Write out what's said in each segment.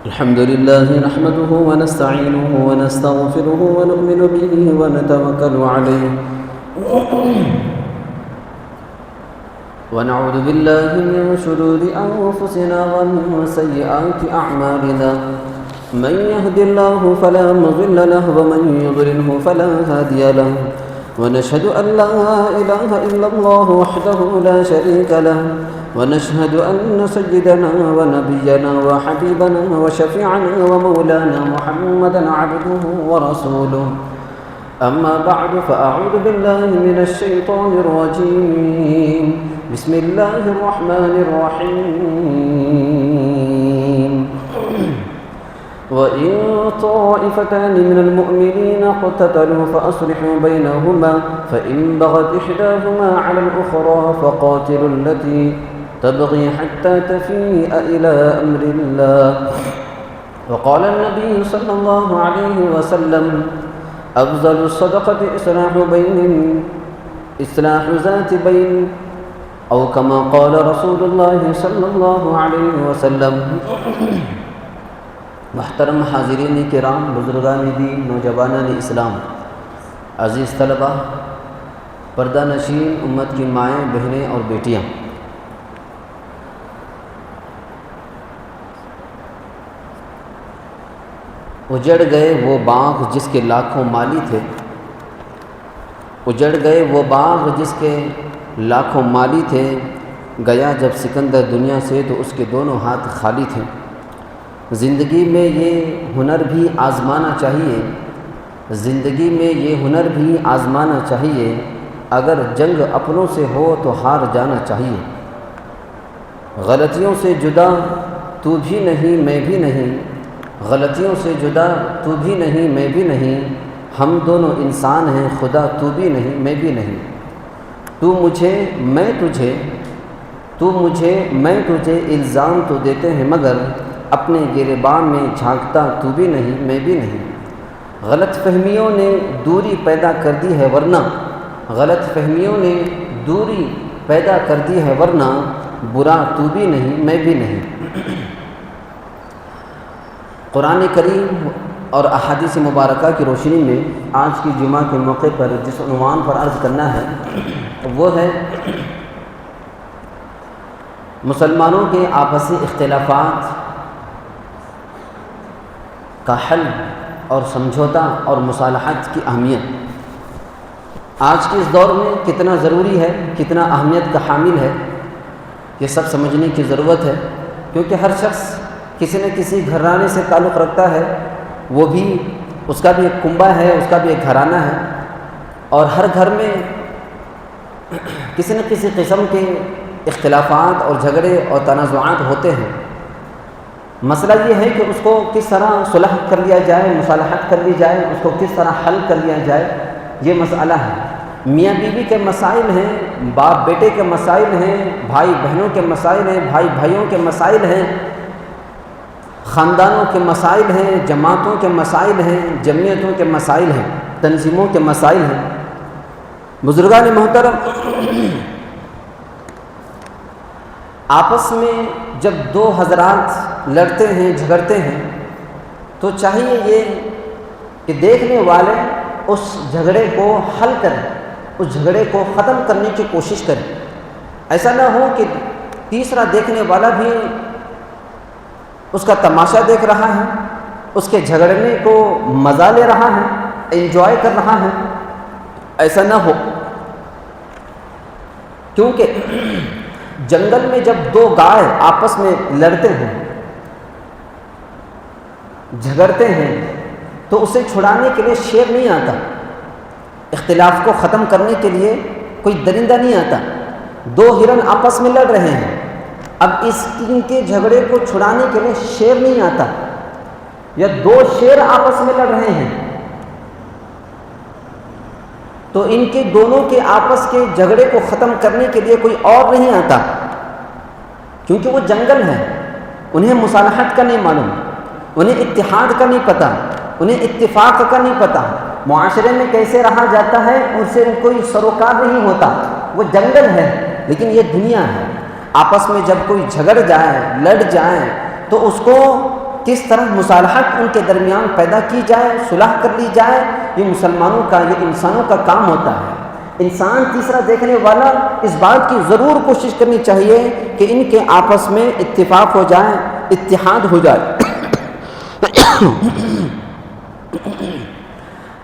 الحمد لله نحمده ونستعينه ونستغفره ونؤمن به ونتوكل عليه ونعوذ بالله من شرور أنفسنا ومن سيئات أعمالنا من يهد الله فلا مضل له ومن يضلله فلا هادي له ونشهد أن لا إله إلا الله وحده لا شريك له ونشهد أن سيدنا ونبينا وحبيبنا وشفيعنا ومولانا محمدا عبده ورسوله أما بعد فأعوذ بالله من الشيطان الرجيم بسم الله الرحمن الرحيم وإن طائفتان من المؤمنين اقتتلوا فأصلحوا بينهما فإن بغت إحداهما على الأخرى فقاتلوا التي تبغي حتى تفيء إلى أمر الله وقال النبي صلى الله عليه وسلم أفضل الصدقة إصلاح ذات بين أو كما قال رسول الله صلى الله عليه وسلم. محترم حاضرین کرام، بزرگان دین، نوجوانان اسلام، عزیز طلبہ، پردہ نشین امت کی مائیں، بہنیں اور بیٹیاں، اجڑ گئے وہ باغ جس کے لاکھوں مالی تھے، اجڑ گئے وہ باغ جس کے لاکھوں مالی تھے، گیا جب سکندر دنیا سے تو اس کے دونوں ہاتھ خالی تھے. زندگی میں یہ ہنر بھی آزمانا چاہیے، زندگی میں یہ ہنر بھی آزمانا چاہیے، اگر جنگ اپنوں سے ہو تو ہار جانا چاہیے. غلطیوں سے جدا تو بھی نہیں میں بھی نہیں، غلطیوں سے جدا تو بھی نہیں میں بھی نہیں، ہم دونوں انسان ہیں، خدا تو بھی نہیں میں بھی نہیں. تو مجھے میں تجھے، تو مجھے میں تجھے الزام تو دیتے ہیں، مگر اپنے گریبان میں جھانکتا تو بھی نہیں میں بھی نہیں. غلط فہمیوں نے دوری پیدا کر دی ہے ورنہ، غلط فہمیوں نے دوری پیدا کر دی ہے ورنہ، برا تو بھی نہیں میں بھی نہیں. قرآن کریم اور احادیث مبارکہ کی روشنی میں آج کی جمعہ کے موقع پر جس عنوان پر عرض کرنا ہے وہ ہے مسلمانوں کے آپسی اختلافات کا حل اور سمجھوتا اور مصالحت کی اہمیت. آج کے اس دور میں کتنا ضروری ہے، کتنا اہمیت کا حامل ہے، یہ سب سمجھنے کی ضرورت ہے. کیونکہ ہر شخص کسی نہ کسی گھرانے سے تعلق رکھتا ہے، وہ بھی اس کا بھی ایک کنبہ ہے، اس کا بھی ایک گھرانہ ہے، اور ہر گھر میں کسی نہ کسی قسم کے اختلافات اور جھگڑے اور تنازعات ہوتے ہیں. مسئلہ یہ ہے کہ اس کو کس طرح صلح کر لیا جائے، مصالحت کر لی جائے، اس کو کس طرح حل کر لیا جائے، یہ مسئلہ ہے. میاں بیوی کے مسائل ہیں، باپ بیٹے کے مسائل ہیں، بھائی بہنوں کے مسائل ہیں، بھائی بھائیوں کے مسائل ہیں، خاندانوں کے مسائل ہیں، جماعتوں کے مسائل ہیں، جمعیتوں کے مسائل ہیں، تنظیموں کے مسائل ہیں. بزرگان محترم، آپس میں جب دو حضرات لڑتے ہیں، جھگڑتے ہیں، تو چاہیے یہ کہ دیکھنے والے اس جھگڑے کو حل کریں، اس جھگڑے کو ختم کرنے کی کوشش کریں. ایسا نہ ہو کہ تیسرا دیکھنے والا بھی اس کا تماشا دیکھ رہا ہے، اس کے جھگڑنے کو مزہ لے رہا ہے، انجوائے کر رہا ہے. ایسا نہ ہو، کیونکہ جنگل میں جب دو گائے آپس میں لڑتے ہیں، جھگڑتے ہیں، تو اسے چھڑانے کے لیے شیر نہیں آتا، اختلاف کو ختم کرنے کے لیے کوئی درندہ نہیں آتا. دو ہرن آپس میں لڑ رہے ہیں، اب ان کے جھگڑے کو چھڑانے کے لیے شیر نہیں آتا، یا دو شیر آپس میں لڑ رہے ہیں تو ان کے دونوں کے آپس کے جھگڑے کو ختم کرنے کے لیے کوئی اور نہیں آتا، کیونکہ وہ جنگل ہے. انہیں مصالحت کا نہیں معلوم، انہیں اتحاد کا نہیں پتہ، انہیں اتفاق کا نہیں پتہ، معاشرے میں کیسے رہا جاتا ہے ان سے کوئی سروکار نہیں ہوتا. وہ جنگل ہے لیکن یہ دنیا ہے. آپس میں جب کوئی جھگڑ جائے، لڑ جائیں، تو اس کو کس طرح مصالحت ان کے درمیان پیدا کی جائے، صلح کر لی جائے، یہ مسلمانوں کا، یہ انسانوں کا کام ہوتا ہے۔ انسان تیسرا دیکھنے والا اس بات کی ضرور کوشش کرنی چاہیے کہ ان کے آپس میں اتفاق ہو جائے، اتحاد ہو جائے۔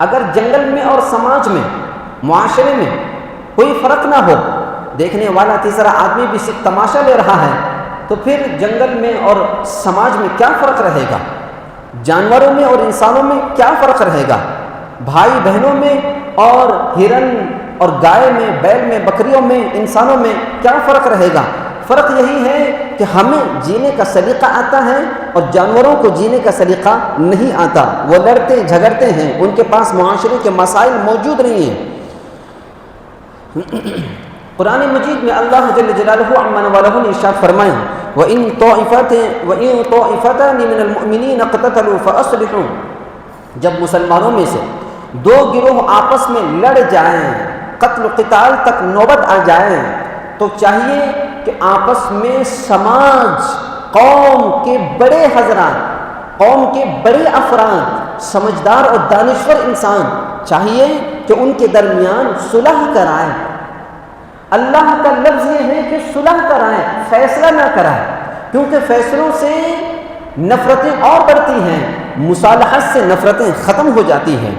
اگر جنگل میں اور سماج میں، معاشرے میں کوئی فرق نہ ہو، دیکھنے والا تیسرا آدمی بھی صرف تماشا لے رہا ہے، تو پھر جنگل میں اور سماج میں کیا فرق رہے گا؟ جانوروں میں اور انسانوں میں کیا فرق رہے گا؟ بھائی بہنوں میں اور ہرن اور گائے میں، بیل میں، بکریوں میں، انسانوں میں کیا فرق رہے گا؟ فرق یہی ہے کہ ہمیں جینے کا سلیقہ آتا ہے اور جانوروں کو جینے کا سلیقہ نہیں آتا۔ وہ لڑتے جھگڑتے ہیں، ان کے پاس معاشرے کے مسائل موجود نہیں ہیں۔ قرآن مجید میں اللہ جل جلالہ عما نوالہ نے ارشاد فرمایا وَإِن طَائِفَتَانِ مِنَ الْمُؤْمِنِينَ اقْتَتَلُوا فَأَصْلِحُوا، جب مسلمانوں میں سے دو گروہ آپس میں لڑ جائیں، قتل و قتال تک نوبت آ جائے، تو چاہیے کہ آپس میں سماج، قوم کے بڑے حضرات، قوم کے بڑے افراد، سمجھدار اور دانشور انسان چاہیے کہ ان کے درمیان صلح کرائیں۔ اللہ کا لفظ یہ ہے کہ صلح کرائیں، فیصلہ نہ کرائیں، کیونکہ فیصلوں سے نفرتیں اور بڑھتی ہیں، مصالحت سے نفرتیں ختم ہو جاتی ہیں،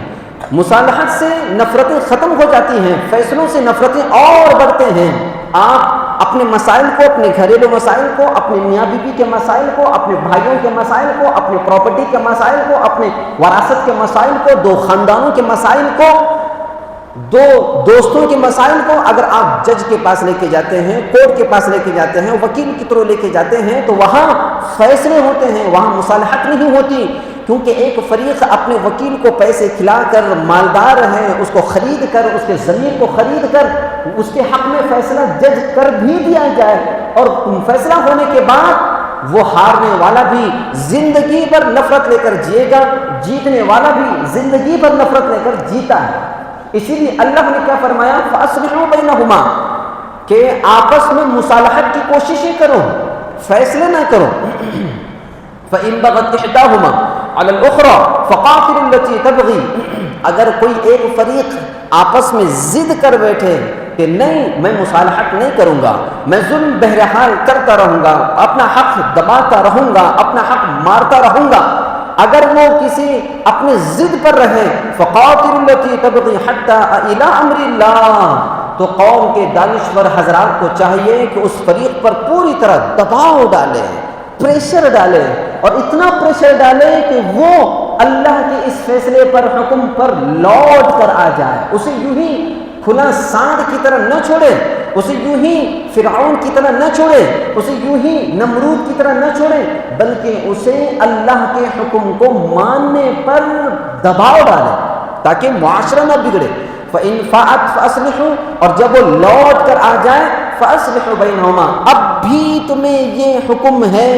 مصالحت سے نفرتیں ختم ہو جاتی ہیں، فیصلوں سے نفرتیں اور بڑھتے ہیں۔ آپ اپنے مسائل کو، اپنے گھریلو مسائل کو، اپنے میاں بیوی کے مسائل کو، اپنے بھائیوں کے مسائل کو، اپنے پراپرٹی کے مسائل کو، اپنے وراثت کے مسائل کو، دو خاندانوں کے مسائل کو، دو دوستوں کے مسائل کو اگر آپ جج کے پاس لے کے جاتے ہیں، کورٹ کے پاس لے کے جاتے ہیں، وکیل کی طرح لے کے جاتے ہیں، تو وہاں فیصلے ہوتے ہیں، وہاں مصالحت نہیں ہوتی، کیونکہ ایک فریق اپنے وکیل کو پیسے کھلا کر مالدار ہے، اس کو خرید کر، اس کے ضمیر کو خرید کر اس کے حق میں فیصلہ جج کر بھی دیا جائے، اور فیصلہ ہونے کے بعد وہ ہارنے والا بھی زندگی بھر نفرت لے کر جیے گا، جیتنے والا بھی زندگی بھر نفرت لے کر جیتا ہے۔ اسی لیے اللہ نے کیا فرمایا فَأَصْلِحُوا بَيْنَهُمَا، کہ آپس میں مصالحت کی کوششیں کرو، فیصلے نہ کرو۔ فَإِن بَغَتْ إِحْدَاهُمَا عَلَى الْأُخْرَى فَقَاتِلُوا الَّتِي تَبْغِي، اگر کوئی ایک فریق آپس میں ضد کر بیٹھے کہ نہیں میں مصالحت نہیں کروں گا، میں ظلم بہرحال کرتا رہوں گا، اپنا حق دباتا رہوں گا، اپنا حق مارتا رہوں گا، اگر وہ کسی اپنے ضد پر رہے فَقَاتِلُوا الَّتِي تَبْغِي حَتَّى إِلَىٰ أَمْرِ اللَّهِ، تو قوم کے دانشور حضرات کو چاہیے کہ اس فریق پر پوری طرح دباؤ ڈالے، پریشر ڈالے، اور اتنا پریشر ڈالے کہ وہ اللہ کے اس فیصلے پر، حکم پر لوٹ کر آ جائے، اسے یوں ہی کھلا سانڈ کی طرح نہ چھوڑے، اسے یوں ہی فرعون کی طرح نہ چھوڑے، اسے یوں ہی نمرود کی طرح نہ چھوڑے، بلکہ اسے اللہ کے حکم کو ماننے پر دباؤ ڈالے تاکہ معاشرہ نہ بگڑے۔ فَإِن فَاءَتْ فَأَصْلِحُوا، اور جب وہ لوٹ کر آ جائے فَأَصْلِحُوا بَيْنَهُمَا، اب بھی تمہیں یہ حکم ہے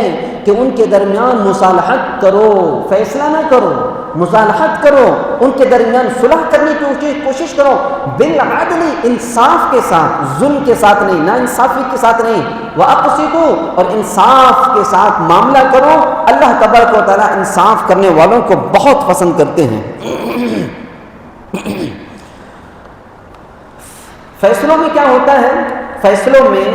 کہ ان کے درمیان مصالحت کرو، فیصلہ نہ کرو، مصالحت کرو، ان کے درمیان صلح کرنے کی کوشش کرو، بالعدل، انصاف کے ساتھ، ظلم کے ساتھ نہیں، نا انصافی کے ساتھ نہیں، وَأَقْسِطُوا، اور انصاف کے ساتھ معاملہ کرو۔ اللہ تبارک و تعالیٰ انصاف کرنے والوں کو بہت پسند کرتے ہیں۔ فیصلوں میں کیا ہوتا ہے؟ فیصلوں میں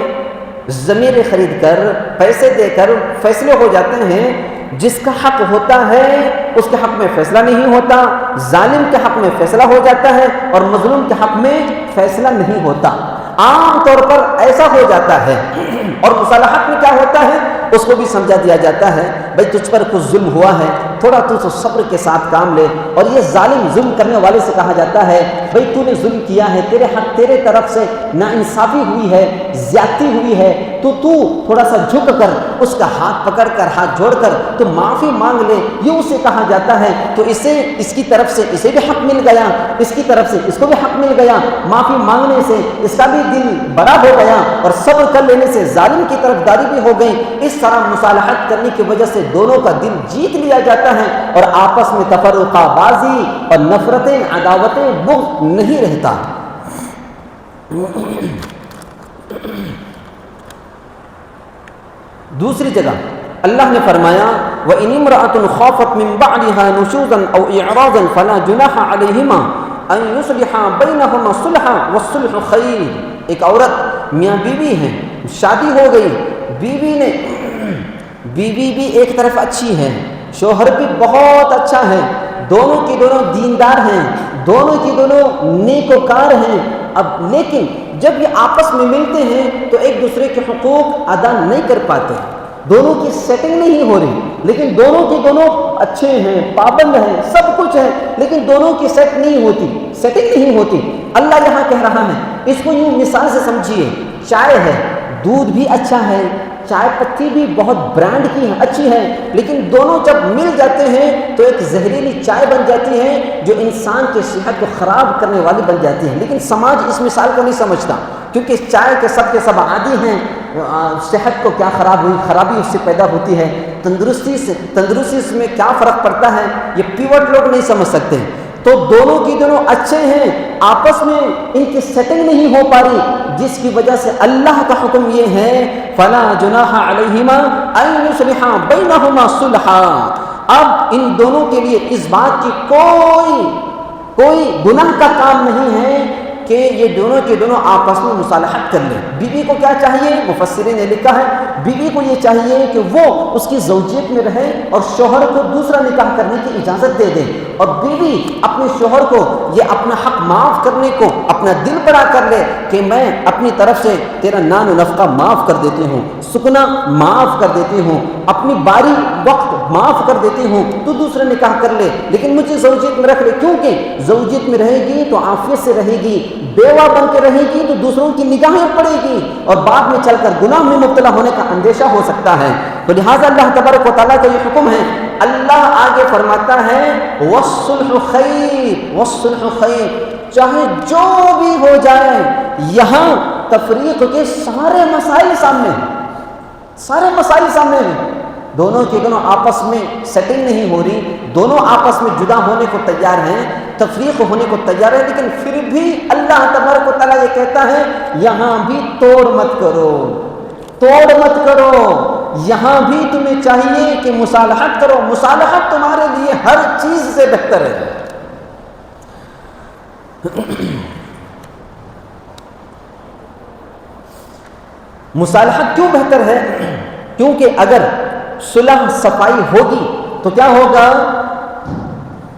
ضمیر خرید کر، پیسے دے کر فیصلے ہو جاتے ہیں، جس کا حق ہوتا ہے اس کے حق میں فیصلہ نہیں ہوتا، ظالم کے حق میں فیصلہ ہو جاتا ہے اور مظلوم کے حق میں فیصلہ نہیں ہوتا۔ عام طور پر ایسا ہو جاتا ہے، اور مصالحت میں کیا ہوتا ہے اس کو بھی سمجھا دیا جاتا ہے، بھائی تجھ پر کچھ ظلم ہوا ہے، تھوڑا تو صبر کے ساتھ کام لے، اور یہ ظالم ظلم کرنے والے سے کہا جاتا ہے بھائی تو نے ظلم کیا ہے، تیرے حق، تیرے طرف سے ناانصافی ہوئی ہے، زیادتی ہوئی ہے، تو تھوڑا سا جھک کر اس کا ہاتھ پکڑ کر، ہاتھ جوڑ کر تو معافی مانگ لے، یہ اسے کہا جاتا ہے۔ تو اسے، اس کی طرف سے اسے بھی حق مل گیا، اس کی طرف سے اس کو بھی حق مل گیا، معافی مانگنے سے اس کا بھی دل بڑا ہو گیا، اور صبر کر لینے سے ظالم کی طرف داری بھی ہو گئی۔ اس طرح مصالحت کرنے کی وجہ سے دونوں کا دل جیت لیا جاتا ہے، اور آپس میں تفرقہ بازی اور نفرتیں، عداوتیں، بغض نہیں رہتا۔ دوسری جگہ اللہ نے فرمایا وَإِنِ امْرَأَةٌ خَافَتْ مِنْ بَعْلِهَا نُشُوزًا أَوْ إِعْرَاضًا فَلَا جُنَاحَ عَلَيْهِمَا أَنْ يُصْلِحَا بَيْنَهُمَا صُلْحًا وَالصُّلْحُ خَيْرٌ۔ ایک عورت میاں بیوی ہیں، شادی ہو گئی، بیوی بھی ایک طرف اچھی ہے، شوہر بھی بہت اچھا ہے، دونوں کی دونوں دیندار ہیں، دونوں کی دونوں نیکوکار ہیں، اب لیکن جب یہ آپس میں ملتے ہیں تو ایک دوسرے کے حقوق ادا نہیں کر پاتے، دونوں کی سیٹنگ نہیں ہو رہی، لیکن دونوں کی دونوں اچھے ہیں، پابند ہیں، سب کچھ ہے، لیکن دونوں کی سیٹنگ نہیں ہوتی۔ اللہ یہاں کہہ رہا ہے، اس کو یوں مثال سے سمجھیے، چائے ہے، دودھ بھی اچھا ہے، چائے پتی بھی بہت برانڈ کی ہے، اچھی ہے، لیکن دونوں جب مل جاتے ہیں تو ایک زہریلی چائے بن جاتی ہے جو انسان کی صحت کو خراب کرنے والی بن جاتی ہے۔ لیکن سماج اس مثال کو نہیں سمجھتا، کیونکہ چائے کے سب عادی ہیں، صحت کو کیا خرابی اس سے پیدا ہوتی ہے، تندرستی اس میں کیا فرق پڑتا ہے، یہ پیوٹ لوگ نہیں سمجھ سکتے۔ تو دونوں کی دونوں اچھے ہیں، آپس میں ان کی سیٹنگ نہیں ہو پا رہی، جس کی وجہ سے اللہ کا حکم یہ ہے فَلَا جُنَاحَ عَلَيْهِمَا أَن يُصْلِحَا بَيْنَهُمَا صُلْحًا۔ اب ان دونوں کے لیے اس بات کی کوئی گناہ کا کام نہیں ہے کہ یہ دونوں کے دونوں آپس میں مصالحت کر لیں۔ بیوی کو کیا چاہیے؟ مفسرین نے لکھا ہے بیوی کو یہ چاہیے کہ وہ اس کی زوجیت میں رہے اور شوہر کو دوسرا نکاح کرنے کی اجازت دے دے، اور بیوی اپنے شوہر کو یہ اپنا حق معاف کرنے کو اپنا دل بڑا کر لے کہ میں اپنی طرف سے تیرا نان و نفقہ معاف کر دیتی ہوں، سکنا معاف کر دیتی ہوں، اپنی باری وقت معاف کر دیتی ہوں، تو دوسرا نکاح کر لے، لیکن مجھے زوجیت میں رکھ لے، کیونکہ زوجیت میں رہے گی تو عافیت سے رہے گی، بیوہ بن کے رہے گی تو دوسروں کی نگاہیں پڑے گی اور بعد میں چل کر گناہ میں مبتلا ہونے کا اندیشہ ہو سکتا ہے۔ تو لہٰذا اللہ تبارک و تعالیٰ کا یہ حکم ہے۔ اللہ آگے فرماتا ہے وَالصُّلْحُ خَيْرٌ، وَالصُّلْحُ خَيْرٌ، چاہے جو بھی ہو جائے، یہاں تفریق کے سارے مسائل سامنے ہیں، دونوں کے دونوں آپس میں سیٹنگ نہیں ہو رہی، دونوں آپس میں جدا ہونے کو تیار ہیں، تفریق ہونے کو تیار ہے، لیکن پھر بھی اللہ تبارک و تعالیٰ یہ کہتا ہے یہاں بھی توڑ مت کرو، یہاں بھی تمہیں چاہیے کہ مصالحت کرو، مصالحت تمہارے لیے ہر چیز سے بہتر ہے۔ مصالحت کیوں بہتر ہے؟ کیونکہ اگر صلح صفائی ہوگی تو کیا ہوگا؟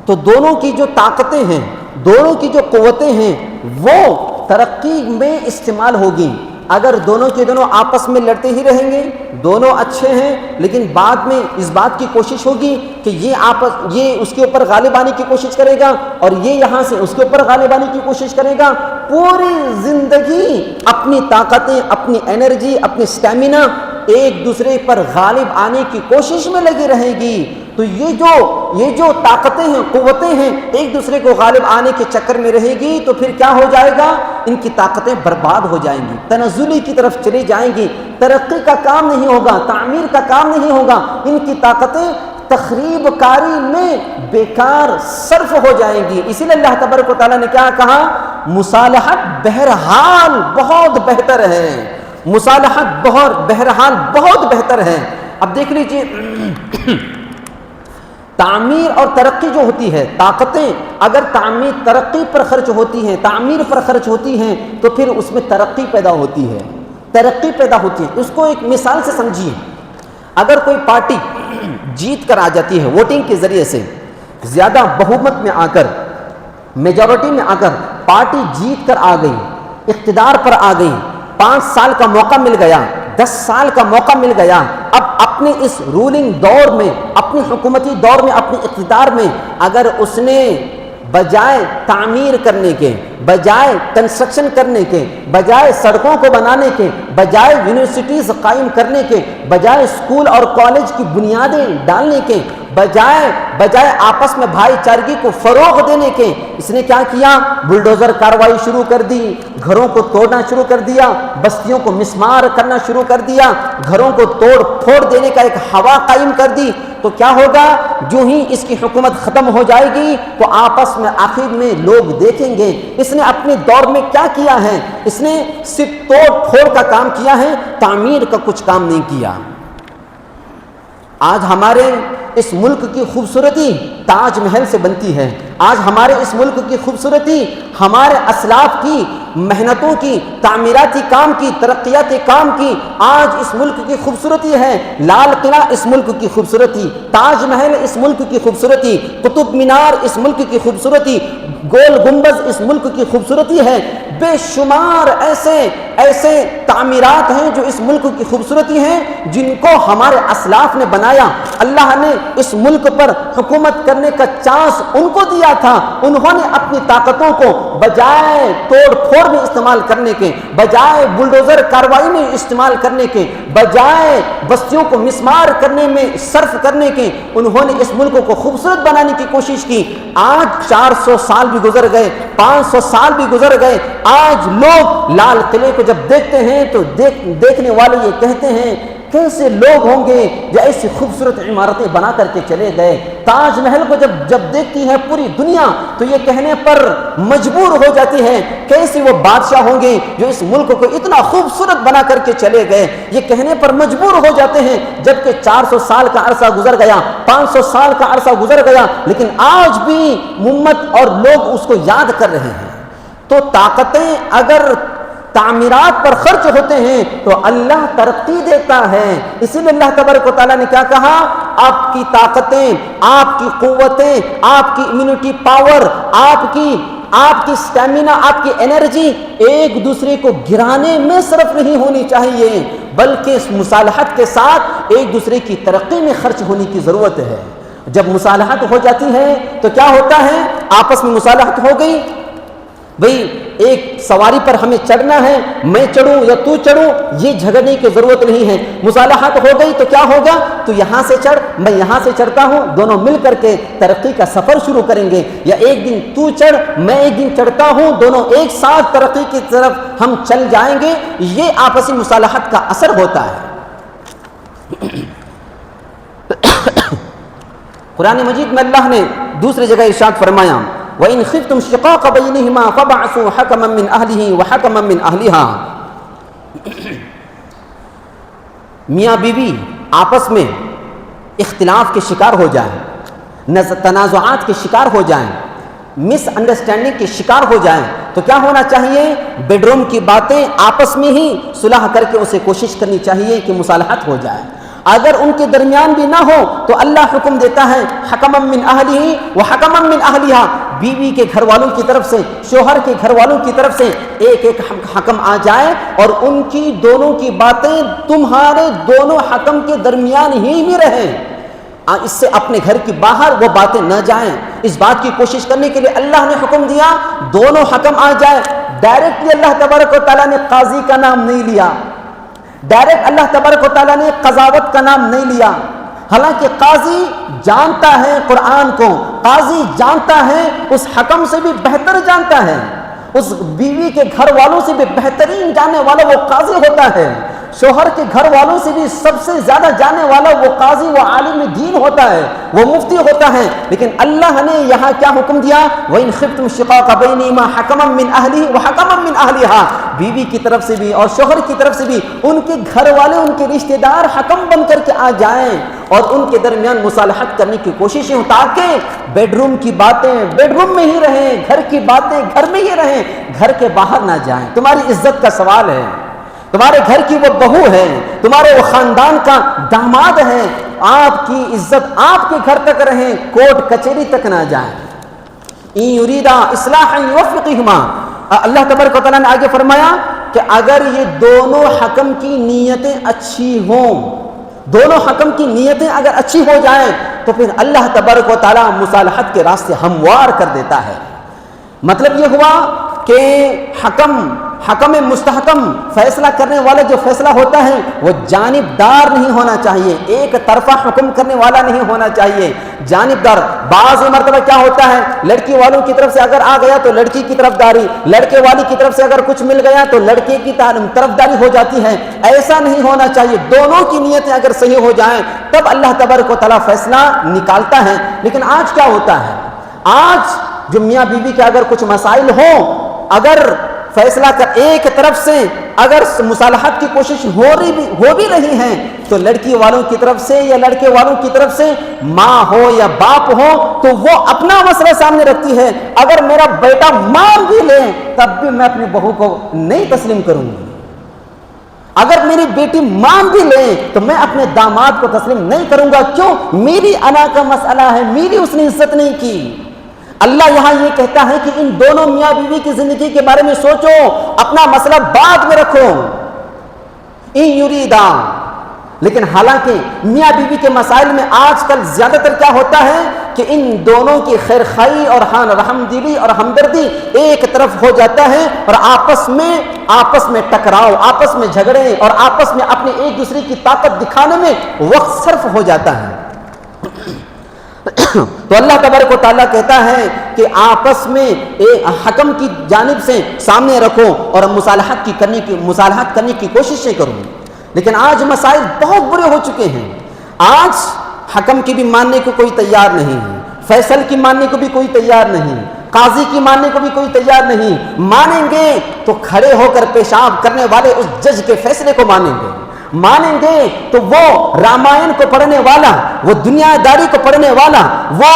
تو دونوں کی جو طاقتیں ہیں، دونوں کی جو قوتیں ہیں، وہ ترقی میں استعمال ہوگی۔ اگر دونوں کے دونوں آپس میں لڑتے ہی رہیں گے، دونوں اچھے ہیں، لیکن بعد میں اس بات کی کوشش ہوگی کہ یہ اس کے اوپر غالب آنے کی کوشش کرے گا اور یہ یہاں سے اس کے اوپر غالب آنے کی کوشش کرے گا، پوری زندگی اپنی طاقتیں، اپنی انرجی، اپنی سٹیمنا ایک دوسرے پر غالب آنے کی کوشش میں لگی رہے گی۔ تو یہ جو طاقتیں ہیں، قوتیں ہیں، ایک دوسرے کو غالب آنے کے چکر میں رہے گی تو پھر کیا ہو جائے گا؟ ان کی طاقتیں برباد ہو جائیں گی، تنزلی کی طرف چلی جائیں گی، ترقی کا کام نہیں ہوگا، تعمیر کا کام نہیں ہوگا، ان کی طاقتیں تخریب کاری میں بیکار صرف ہو جائیں گی۔ اسی لیے اللہ تبارک و تعالیٰ نے کیا کہا؟ مصالحت بہرحال بہت بہتر ہے، مصالحت بہرحال بہت بہتر ہے۔ اب دیکھ لیجئے تعمیر اور ترقی جو ہوتی ہے، طاقتیں اگر ترقی پر خرچ ہوتی ہیں، تعمیر پر خرچ ہوتی ہیں تو پھر اس میں ترقی پیدا ہوتی ہے۔ اس کو ایک مثال سے سمجھیے، اگر کوئی پارٹی جیت کر آ جاتی ہے ووٹنگ کے ذریعے سے، زیادہ بہومت میں آ کر، میجورٹی میں آ کر پارٹی جیت کر آ گئی، اقتدار پر آ گئی، 5 سال کا موقع مل گیا، 10 سال کا موقع مل گیا، اب اپنے اس رولنگ دور میں، اپنی حکومتی دور میں، اپنے اقتدار میں اگر اس نے بجائے تعمیر کرنے کے، بجائے کنسٹرکشن کرنے کے، بجائے سڑکوں کو بنانے کے، بجائے یونیورسٹیز قائم کرنے کے، بجائے اسکول اور کالج کی بنیادیں ڈالنے کے، بجائے آپس میں بھائی چارگی کو فروغ دینے کے، اس نے کیا کیا؟ بلڈوزر کاروائی شروع کر دی، گھروں کو توڑنا شروع کر دیا، بستیوں کو مسمار کرنا شروع کر دیا، گھروں کو توڑ پھوڑ دینے کا ایک ہوا قائم کر دی۔ تو کیا ہوگا؟ جو ہی اس کی حکومت ختم ہو جائے گی تو آپس میں آخر میں لوگ دیکھیں گے اس نے اپنے دور میں کیا کیا ہے، اس نے صرف توڑ پھوڑ کا کام کیا ہے، تعمیر کا کچھ کام نہیں کیا۔ آج ہمارے اس ملک کی خوبصورتی تاج محل سے بنتی ہے. آج ہمارے اس ملک کی خوبصورتی ہمارے اسلاف کی محنتوں کی، تعمیراتی کام کی، ترقیاتی کام کی. آج اس ملک کی خوبصورتی ہے لال قلعہ، اس ملک کی خوبصورتی تاج محل، اس ملک کی خوبصورتی قطب مینار، اس ملک کی خوبصورتی گول گنبد، اس ملک کی خوبصورتی ہے. بے شمار ایسے تعمیرات ہیں جو اس ملک کی خوبصورتی ہیں، جن کو ہمارے اسلاف نے بنایا. اللہ نے اس ملک پر حکومت کرنے کا چانس ان کو دیا تھا. انہوں نے اپنی طاقتوں کو بجائے توڑ پھوڑ میں استعمال کرنے کے، بجائے بلڈوزر کارروائی میں استعمال کرنے کے، بجائے بستیوں کو مسمار کرنے میں صرف کرنے کے، انہوں نے اس ملک کو خوبصورت بنانے کی کوشش کی. آج 400 سال بھی گزر گئے، 500 سال بھی گزر گئے. آج لوگ لال قلعے کو جب دیکھتے ہیں تو دیکھنے والے یہ کہتے ہیں کیسے لوگ ہوں گے جو ایسی خوبصورت عمارتیں بنا کر کے چلے گئے. تاج محل کو جب دیکھتی ہے پوری دنیا تو یہ کہنے پر مجبور ہو جاتی ہے کیسے وہ بادشاہ ہوں گے جو اس ملک کو اتنا خوبصورت بنا کر کے چلے گئے. یہ کہنے پر مجبور ہو جاتے ہیں جبکہ 400 سال کا عرصہ گزر گیا، 500 سال کا عرصہ گزر گیا، لیکن آج بھی امت اور لوگ اس کو یاد کر رہے ہیں. تو طاقتیں اگر تعمیرات پر خرچ ہوتے ہیں تو اللہ ترقی دیتا ہے. اسی لیے اللہ تبارک و تعالیٰ نے کیا کہا؟ آپ کی طاقتیں، آپ کی قوتیں، آپ کی امیونٹی پاور، آپ کی سٹیمنا، آپ کی انرجی ایک دوسرے کو گرانے میں صرف نہیں ہونی چاہیے، بلکہ مصالحت کے ساتھ ایک دوسرے کی ترقی میں خرچ ہونے کی ضرورت ہے. جب مصالحت ہو جاتی ہے تو کیا ہوتا ہے؟ آپس میں مصالحت ہو گئی، بھئی ایک سواری پر ہمیں چڑھنا ہے، میں چڑھوں یا تو چڑھوں، یہ جھگڑنے کی ضرورت نہیں ہے. مصالحت ہو گئی تو کیا ہوگا؟ تو یہاں سے چڑھ، میں یہاں سے چڑھتا ہوں، دونوں مل کر کے ترقی کا سفر شروع کریں گے. یا ایک دن تو چڑھ، میں ایک دن چڑھتا ہوں، دونوں ایک ساتھ ترقی کی طرف ہم چل جائیں گے. یہ آپسی مصالحت کا اثر ہوتا ہے. قرآن مجید میں اللہ نے دوسری جگہ ارشاد فرمایا وَإِنْ خِفْتُمْ شِقَاقَ بَيْنِهِمَا فَابْعَثُوا حَكَمًا مِّنْ أَهْلِهِ وَحَكَمًا مِّنْ أَهْلِهَا. میاں بیوی آپس میں اختلاف کے شکار ہو جائیں، تنازعات کے شکار ہو جائیں، مس انڈرسٹینڈنگ کے شکار ہو جائیں تو کیا ہونا چاہیے؟ بیڈ روم کی باتیں آپس میں ہی صلح کر کے اسے کوشش کرنی چاہیے کہ مصالحت ہو جائے. اگر ان کے درمیان بھی نہ ہو تو اللہ حکم دیتا ہے حکما من اہلہ وحکما من اہلہا. بیوی کے گھر والوں کی طرف سے، شوہر کے گھر والوں کی طرف سے ایک ایک حکم آ جائے اور ان کی دونوں کی باتیں تمہارے دونوں حکم کے درمیان ہی میں رہیں. اس سے اپنے گھر کی باہر وہ باتیں نہ جائیں. اس بات کی کوشش کرنے کے لیے اللہ نے حکم دیا دونوں حکم آ جائے. ڈائریکٹلی اللہ تبارک و تعالیٰ نے قاضی کا نام نہیں لیا، ڈائریکٹ اللہ تبارک و تعالیٰ نے قضاوت کا نام نہیں لیا. حالانکہ قاضی جانتا ہے قرآن کو، قاضی جانتا ہے، اس حکم سے بھی بہتر جانتا ہے، اس بیوی کے گھر والوں سے بھی بہترین جاننے والا وہ قاضی ہوتا ہے. شوہر کے گھر والوں سے بھی سب سے زیادہ جاننے والا وہ قاضی، وہ عالم دین ہوتا ہے، وہ مفتی ہوتا ہے. لیکن اللہ نے یہاں کیا حکم دیا؟ وَإِنْ خِفْتُمْ شِقَاقَ بَيْنِهِمَا حَكَمًا مِّنْ أَهْلِهِ وَحَكَمًا مِّنْ أَهْلِهَا. بیوی کی طرف سے بھی اور شوہر کی طرف سے بھی ان کے گھر والے، ان کے رشتہ دار حکم بن کر کے آ جائیں اور ان کے درمیان مصالحت کرنے کی کوششیں ہوں تاکہ بیڈ روم کی باتیں بیڈ روم میں ہی رہیں، گھر کی باتیں گھر میں ہی رہیں، گھر کے باہر نہ جائیں. تمہاری عزت کا سوال ہے، تمہارے گھر کی وہ بہو ہے، تمہارے وہ خاندان کا داماد ہے، آپ کی عزت آپ کے گھر تک رہیں، کورٹ کچہری تک نہ جائیں. ان یریدا اصلاحا یوفقہما. اللہ تبارک و تعالیٰ نے آگے فرمایا کہ اگر یہ دونوں حکم کی نیتیں اچھی ہوں، دونوں حکم کی نیتیں اگر اچھی ہو جائیں تو پھر اللہ تبارک و تعالیٰ مصالحت کے راستے ہموار کر دیتا ہے. مطلب یہ ہوا کہ حکم مستحکم فیصلہ کرنے والا جو فیصلہ ہوتا ہے وہ جانبدار نہیں ہونا چاہیے، ایک طرفہ حکم کرنے والا نہیں ہونا چاہیے، جانبدار. بعض مرتبہ کیا ہوتا ہے لڑکی والوں کی طرف سے اگر آ گیا تو لڑکی کی طرف داری، لڑکے والی کی طرف سے اگر کچھ مل گیا تو لڑکے کی طرف داری ہو جاتی ہے. ایسا نہیں ہونا چاہیے. دونوں کی نیتیں اگر صحیح ہو جائیں تب اللہ تبارک و تعالیٰ فیصلہ نکالتا ہے. لیکن آج کیا ہوتا ہے؟ آج جو میاں بیوی کے اگر کچھ مسائل ہوں، اگر فیصلہ کر ایک طرف سے اگر مصالحت کی کوشش ہو بھی رہی ہے تو لڑکی والوں کی طرف سے یا لڑکے والوں کی طرف سے ماں ہو یا باپ ہو تو وہ اپنا مسئلہ سامنے رکھتی ہے. اگر میرا بیٹا مان بھی لے تب بھی میں اپنی بہو کو نہیں تسلیم کروں گی. اگر میری بیٹی مان بھی لے تو میں اپنے داماد کو تسلیم نہیں کروں گا. کیوں؟ میری انا کا مسئلہ ہے, میری اس نے عزت نہیں کی. اللہ یہاں یہ کہتا ہے کہ ان دونوں میاں بیوی کی زندگی کے بارے میں سوچو, اپنا مسئلہ بعد میں رکھو. ان یریدا, لیکن حالانکہ میاں بیوی کے مسائل میں آج کل زیادہ تر کیا ہوتا ہے کہ ان دونوں کی خیر خواہی اور رحم دلی اور ہمدردی ایک طرف ہو جاتا ہے اور آپس میں ٹکراؤ, آپس میں جھگڑے اور آپس میں اپنے ایک دوسرے کی طاقت دکھانے میں وقت صرف ہو جاتا ہے. تو اللہ تبارک و تعالیٰ کہتا ہے کہ آپس میں حکم کی جانب سے سامنے رکھو اور مصالحت کرنے کی کوششیں کرو. لیکن آج مسائل بہت برے ہو چکے ہیں. آج حکم کی بھی ماننے کو کوئی تیار نہیں ہے, فیصل کی ماننے کو بھی کوئی تیار نہیں, قاضی کی ماننے کو بھی کوئی تیار نہیں. مانیں گے تو کھڑے ہو کر پیشاب کرنے والے اس جج کے فیصلے کو مانیں گے, مانیں گے تو وہ رامائن کو پڑھنے والا, وہ دنیا داری کو پڑھنے والا, وہ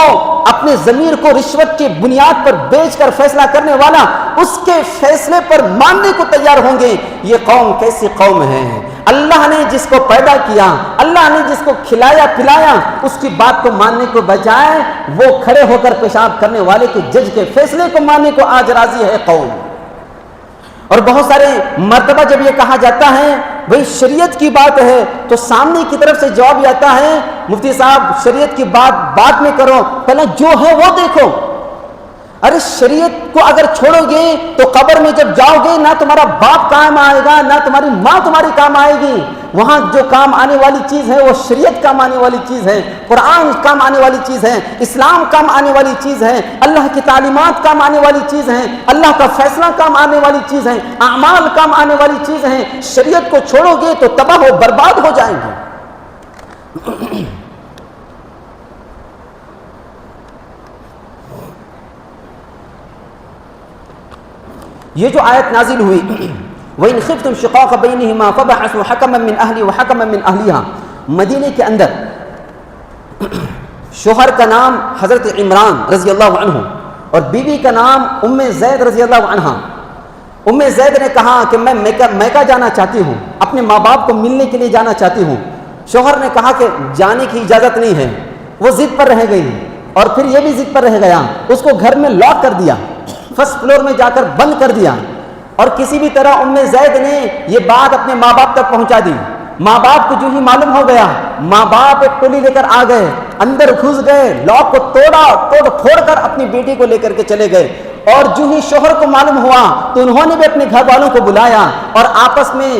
اپنے ضمیر کو رشوت کی بنیاد پر بیچ کر فیصلہ کرنے والا, اس کے فیصلے پر ماننے کو تیار ہوں گے. یہ قوم کیسی قوم ہے؟ اللہ نے جس کو پیدا کیا, اللہ نے جس کو کھلایا پلایا, اس کی بات کو ماننے کو بجائے وہ کھڑے ہو کر پیشاب کرنے والے کے جج کے فیصلے کو ماننے کو آج راضی ہے قوم. اور بہت سارے مرتبہ جب یہ کہا جاتا ہے بھئی شریعت کی بات ہے تو سامنے کی طرف سے جواب یہ آتا ہے مفتی صاحب شریعت کی بات بعد میں کرو, پہلے جو ہے وہ دیکھو. ارے شریعت کو اگر چھوڑو گے تو قبر میں جب جاؤ گے نہ تمہارا باپ کام آئے گا نہ تمہاری ماں تمہاری کام آئے گی. وہاں جو کام آنے والی چیز ہے وہ شریعت کام آنے والی چیز ہے, قرآن کام آنے والی چیز ہے, اسلام کام آنے والی چیز ہے, اللہ کی تعلیمات کام آنے والی چیز ہیں, اللہ کا فیصلہ کام آنے والی چیز ہے, اعمال کام آنے والی چیز ہیں. شریعت کو چھوڑو گے تو تباہ و برباد ہو جائیں گے. یہ جو آیت نازل ہوئی وَإِنْ خِفْتُمْ شِقَاقَ بَيْنِهِمَا فَبَعَثُوا حَكَمًا مِّنْ أَهْلِهِ وَحَكَمًا مِّنْ أَهْلِهَا, مدینے کے اندر شوہر کا نام حضرت عمران رضی اللہ عنہ اور بیوی کا نام ام زید رضی اللہ عنہ. ام زید نے کہا کہ میں میکہ جانا چاہتی ہوں, اپنے ماں باپ کو ملنے کے لیے جانا چاہتی ہوں. شوہر نے کہا کہ جانے کی اجازت نہیں ہے. وہ ضد پر رہ گئی اور پھر یہ بھی ضد پر رہ گیا. اس کو گھر میں لاک کر دیا, فرسٹ فلور میں جا کر بند کر دیا اور کسی بھی طرح ام زید نے یہ بات اپنے ماں باپ تک پہنچا دی. ماں باپ کو جو ہی معلوم ہو گیا, ماں باپ ایک ٹولی لے کر آ گئے, اندر گھس گئے, لاک کو توڑ پھوڑ کر اپنی بیٹی کو لے کر کے چلے گئے. اور جو ہی شوہر کو معلوم ہوا تو انہوں نے بھی اپنے گھر والوں کو بلایا اور آپس میں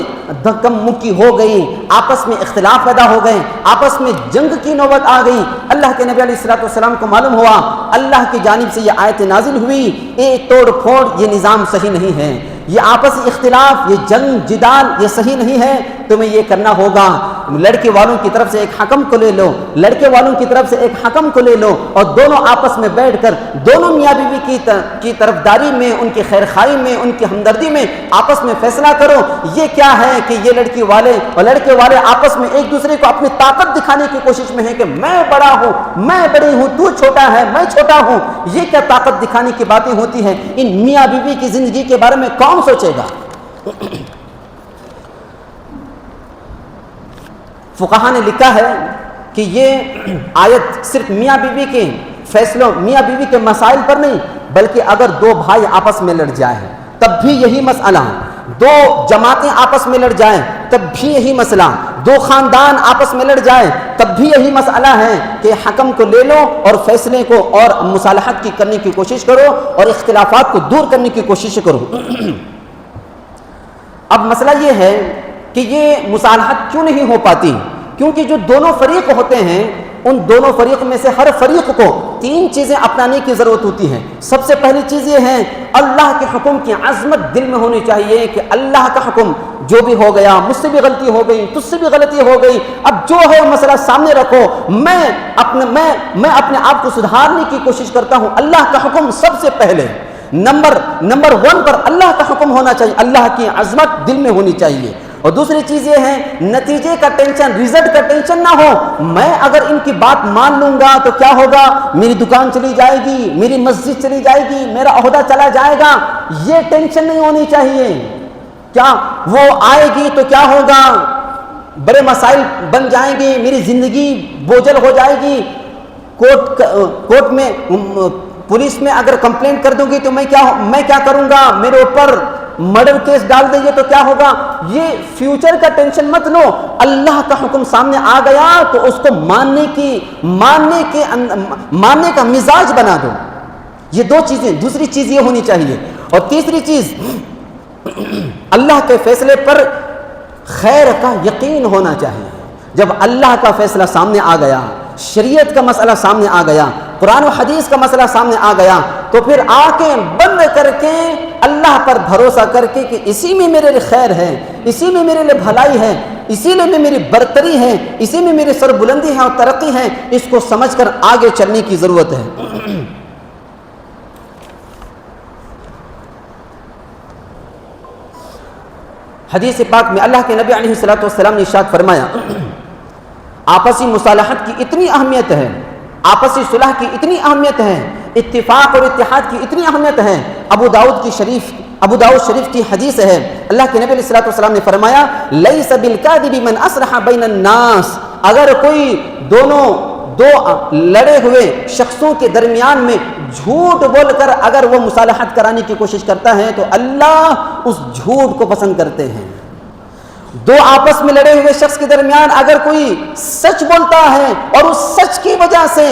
دھکم مکی ہو گئی, آپس میں اختلاف پیدا ہو گئے, آپس میں جنگ کی نوبت آ گئی. اللہ کے نبی علیہ الصلوۃ والسلام کو معلوم ہوا, اللہ کی جانب سے یہ آیت نازل ہوئی, یہ توڑ پھوڑ یہ نظام صحیح نہیں ہے, یہ آپسی اختلاف, یہ جنگ جدال یہ صحیح نہیں ہے. تمہیں یہ کرنا ہوگا, لڑکے والوں کی طرف سے ایک حکم کو لے لو, لڑکے والوں کی طرف سے ایک حکم کو لے لو اور دونوں آپس میں بیٹھ کر دونوں میاں بیوی کی طرفداری میں, ان کی خیر خواہی میں, ان کی ہمدردی میں آپس میں فیصلہ کرو. یہ کیا ہے کہ یہ لڑکی والے اور لڑکے والے آپس میں ایک دوسرے کو اپنی طاقت دکھانے کی کوشش میں ہے کہ میں بڑا ہوں, میں بڑی ہوں, تو چھوٹا ہے, میں چھوٹا ہوں. یہ کیا طاقت دکھانے کی باتیں ہوتی ہیں؟ ان میاں بیوی کی زندگی کے بارے میں کون سوچے گا؟ فقہا نے لکھا ہے کہ یہ آیت صرف میاں بیوی کے فیصلوں, میاں بیوی کے مسائل پر نہیں, بلکہ اگر دو بھائی آپس میں لڑ جائیں تب بھی یہی مسئلہ, دو جماعتیں آپس میں لڑ جائیں تب بھی یہی مسئلہ, دو خاندان آپس میں لڑ جائیں تب بھی یہی مسئلہ ہے کہ حکم کو لے لو اور فیصلے کو اور مصالحت کی کرنے کی کوشش کرو اور اختلافات کو دور کرنے کی کوشش کرو. اب مسئلہ یہ ہے کہ یہ مصالحت کیوں نہیں ہو پاتی؟ کیونکہ جو دونوں فریق ہوتے ہیں ان دونوں فریق میں سے ہر فریق کو تین چیزیں اپنانے کی ضرورت ہوتی ہے. سب سے پہلی چیز یہ ہے اللہ کے حکم کی عظمت دل میں ہونی چاہیے کہ اللہ کا حکم جو بھی ہو گیا, مجھ سے بھی غلطی ہو گئی, تجھ سے بھی غلطی ہو گئی, اب جو ہے مسئلہ سامنے رکھو, میں اپنے آپ کو سدھارنے کی کوشش کرتا ہوں. اللہ کا حکم سب سے پہلے. نمبر 1 پر اللہ کا حکم ہونا چاہیے، اللہ کی عظمت دل میں ہونی چاہیے۔ اور دوسری چیز یہ ہے نتیجے کا ٹینشن، رزلٹ کا ٹینشن نہ ہو۔ میں اگر ان کی بات مان لوں گا تو کیا ہوگا، میری دکان چلی جائے گی، میری مسجد چلی جائے گی، میرا عہدہ چلا جائے گا، یہ ٹینشن نہیں ہونی چاہیے۔ کیا وہ آئے گی تو کیا ہوگا، بڑے مسائل بن جائیں گے، میری زندگی بوجھل ہو جائے گی، کورٹ میں پولیس میں اگر کمپلینٹ کر دوں گی تو میں کیا کروں گا، میرے اوپر مرڈر کیس ڈال دیں گے تو کیا ہوگا۔ یہ فیوچر کا ٹینشن مت لو، اللہ کا حکم سامنے آ گیا تو اس کو ماننے کا مزاج بنا دو۔ یہ دو چیزیں، دوسری چیز یہ ہونی چاہیے۔ اور تیسری چیز اللہ کے فیصلے پر خیر کا یقین ہونا چاہیے۔ جب اللہ کا فیصلہ سامنے آ گیا، شریعت کا مسئلہ سامنے آ گیا، قرآن و حدیث کا مسئلہ سامنے آ گیا، تو پھر آنکھیں بند کر کے اللہ پر بھروسہ کر کے کہ اسی میں میرے لیے خیر ہے، اسی میں میرے لیے بھلائی ہے، اسی میں میری برتری ہے، اسی میں میری سربلندی ہے اور ترقی ہے، اس کو سمجھ کر آگے چلنے کی ضرورت ہے۔ حدیث پاک میں اللہ کے نبی علیہ الصلوۃ والسلام نے ارشاد فرمایا، آپسی مصالحت کی اتنی اہمیت ہے، آپسی صلح کی اتنی اہمیت ہے، اتفاق اور اتحاد کی اتنی اہمیت ہے۔ ابو داؤد شریف کی حدیث ہے، اللہ کے نبی علیہ الصلوۃ والسلام نے فرمایا، لیس بالکاذب من اصلح بین الناس، اگر کوئی دو لڑے ہوئے شخصوں کے درمیان میں جھوٹ بول کر اگر وہ مصالحت کرانے کی کوشش کرتا ہے تو اللہ اس جھوٹ کو پسند کرتے ہیں۔ دو آپس میں لڑے ہوئے شخص کے درمیان اگر کوئی سچ بولتا ہے اور اس سچ کی وجہ سے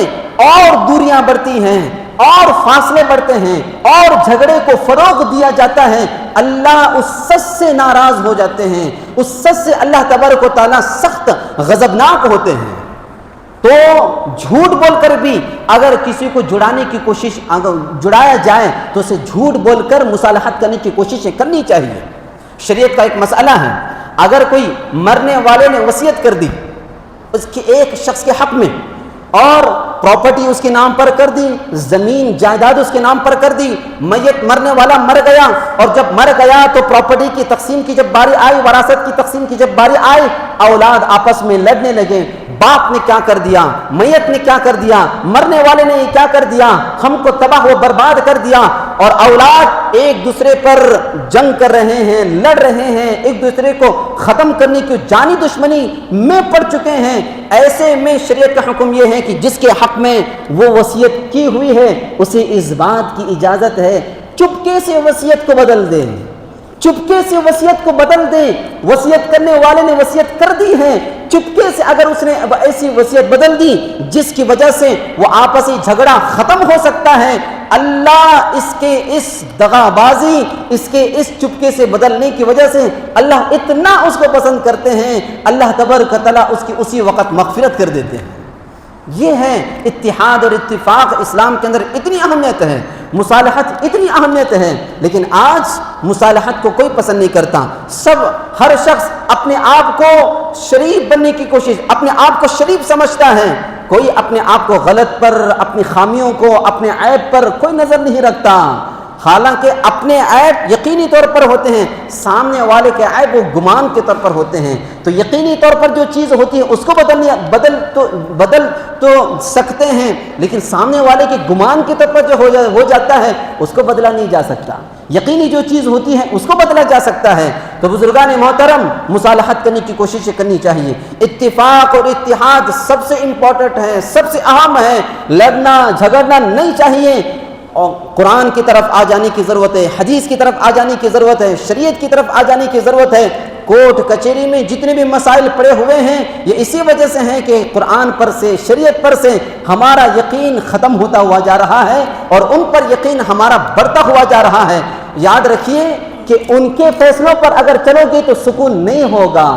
اور دوریاں بڑھتی ہیں اور فاصلے بڑھتے ہیں اور جھگڑے کو فروغ دیا جاتا ہے، اللہ اس سچ سے ناراض ہو جاتے ہیں، اس سچ سے اللہ تبارک و تعالیٰ سخت غضبناک ہوتے ہیں۔ تو جھوٹ بول کر بھی اگر کسی کو جڑانے کی کوشش جڑایا جائے تو اسے جھوٹ بول کر مصالحت کرنے کی کوششیں کرنی چاہیے۔ شریعت کا ایک مسئلہ ہے، اگر کوئی مرنے والے نے وصیت کر دی اس کے ایک شخص کے حق میں اور پراپرٹی اس کے نام پر کر دی، زمین جائیداد اس کے نام پر کر دی، میت مرنے والا مر گیا، اور جب مر گیا تو پراپرٹی کی تقسیم کی جب باری آئی، وراثت کی تقسیم کی جب باری آئی، اولاد آپس میں لڑنے لگے، باپ نے کیا کر دیا، میت نے کیا کر دیا، مرنے والے نے کیا کر دیا، ہم کو تباہ و برباد کر دیا، اور اولاد ایک دوسرے پر جنگ کر رہے ہیں، لڑ رہے ہیں، ایک دوسرے کو ختم کرنے کی جانی دشمنی میں پڑ چکے ہیں۔ ایسے میں شریعت کا حکم یہ ہے کہ جس کے حق میں وہ وصیت کی ہوئی ہے اسے اس بات کی اجازت ہے چپکے سے وصیت کو بدل دے، چپکے سے وصیت کو بدل دے۔ وصیت کرنے والے نے وصیت کر دی ہے، چپکے سے اگر اس نے ایسی وصیت بدل دی جس کی وجہ سے وہ آپسی جھگڑا ختم ہو سکتا ہے، اللہ اس کے اس دغا بازی، اس کے اس چپکے سے بدلنے کی وجہ سے اللہ اتنا اس کو پسند کرتے ہیں، اللہ تبارک و تعالیٰ اس کی اسی وقت مغفرت کر دیتے ہیں۔ یہ ہے اتحاد اور اتفاق، اسلام کے اندر اتنی اہمیت ہے، مصالحت اتنی اہمیت ہے، لیکن آج مصالحت کو کوئی پسند نہیں کرتا۔ ہر شخص اپنے آپ کو شریف بننے کی کوشش، اپنے آپ کو شریف سمجھتا ہے، کوئی اپنے آپ کو غلط پر، اپنی خامیوں کو، اپنے عیب پر کوئی نظر نہیں رکھتا، حالانکہ اپنے عیب یقینی طور پر ہوتے ہیں، سامنے والے کے عیب وہ گمان کے طور پر ہوتے ہیں۔ تو یقینی طور پر جو چیز ہوتی ہے اس کو بدل تو سکتے ہیں، لیکن سامنے والے کے گمان کے طور پر جو ہو جاتا ہے اس کو بدلا نہیں جا سکتا۔ یقینی جو چیز ہوتی ہے اس کو بدلا جا سکتا ہے۔ تو بزرگان محترم، مصالحت کرنے کی کوشش کرنی چاہیے۔ اتفاق اور اتحاد سب سے امپورٹنٹ ہے، سب سے اہم ہے، لڑنا جھگڑنا نہیں چاہیے، اور قرآن کی طرف آ جانے کی ضرورت ہے، حدیث کی طرف آ جانے کی ضرورت ہے، شریعت کی طرف آ جانے کی ضرورت ہے۔ کورٹ کچہری میں جتنے بھی مسائل پڑے ہوئے ہیں یہ اسی وجہ سے ہیں کہ قرآن پر سے، شریعت پر سے ہمارا یقین ختم ہوتا ہوا جا رہا ہے اور ان پر یقین ہمارا بڑھتا ہوا جا رہا ہے۔ یاد رکھیے کہ ان کے فیصلوں پر اگر چلو گے تو سکون نہیں ہوگا،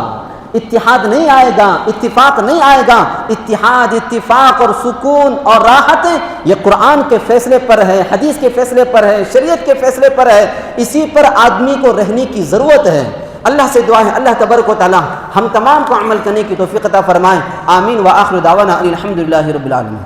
اتحاد نہیں آئے گا، اتفاق نہیں آئے گا۔ اتحاد، اتفاق اور سکون اور راحت یہ قرآن کے فیصلے پر ہے، حدیث کے فیصلے پر ہے، شریعت کے فیصلے پر ہے، اسی پر آدمی کو رہنے کی ضرورت ہے۔ اللہ سے دعا ہے اللہ تبارک و تعالی ہم تمام کو عمل کرنے کی توفیق عطا فرمائے۔ آمین۔ وآخر دعوانا ان الحمد للہ رب العالمین۔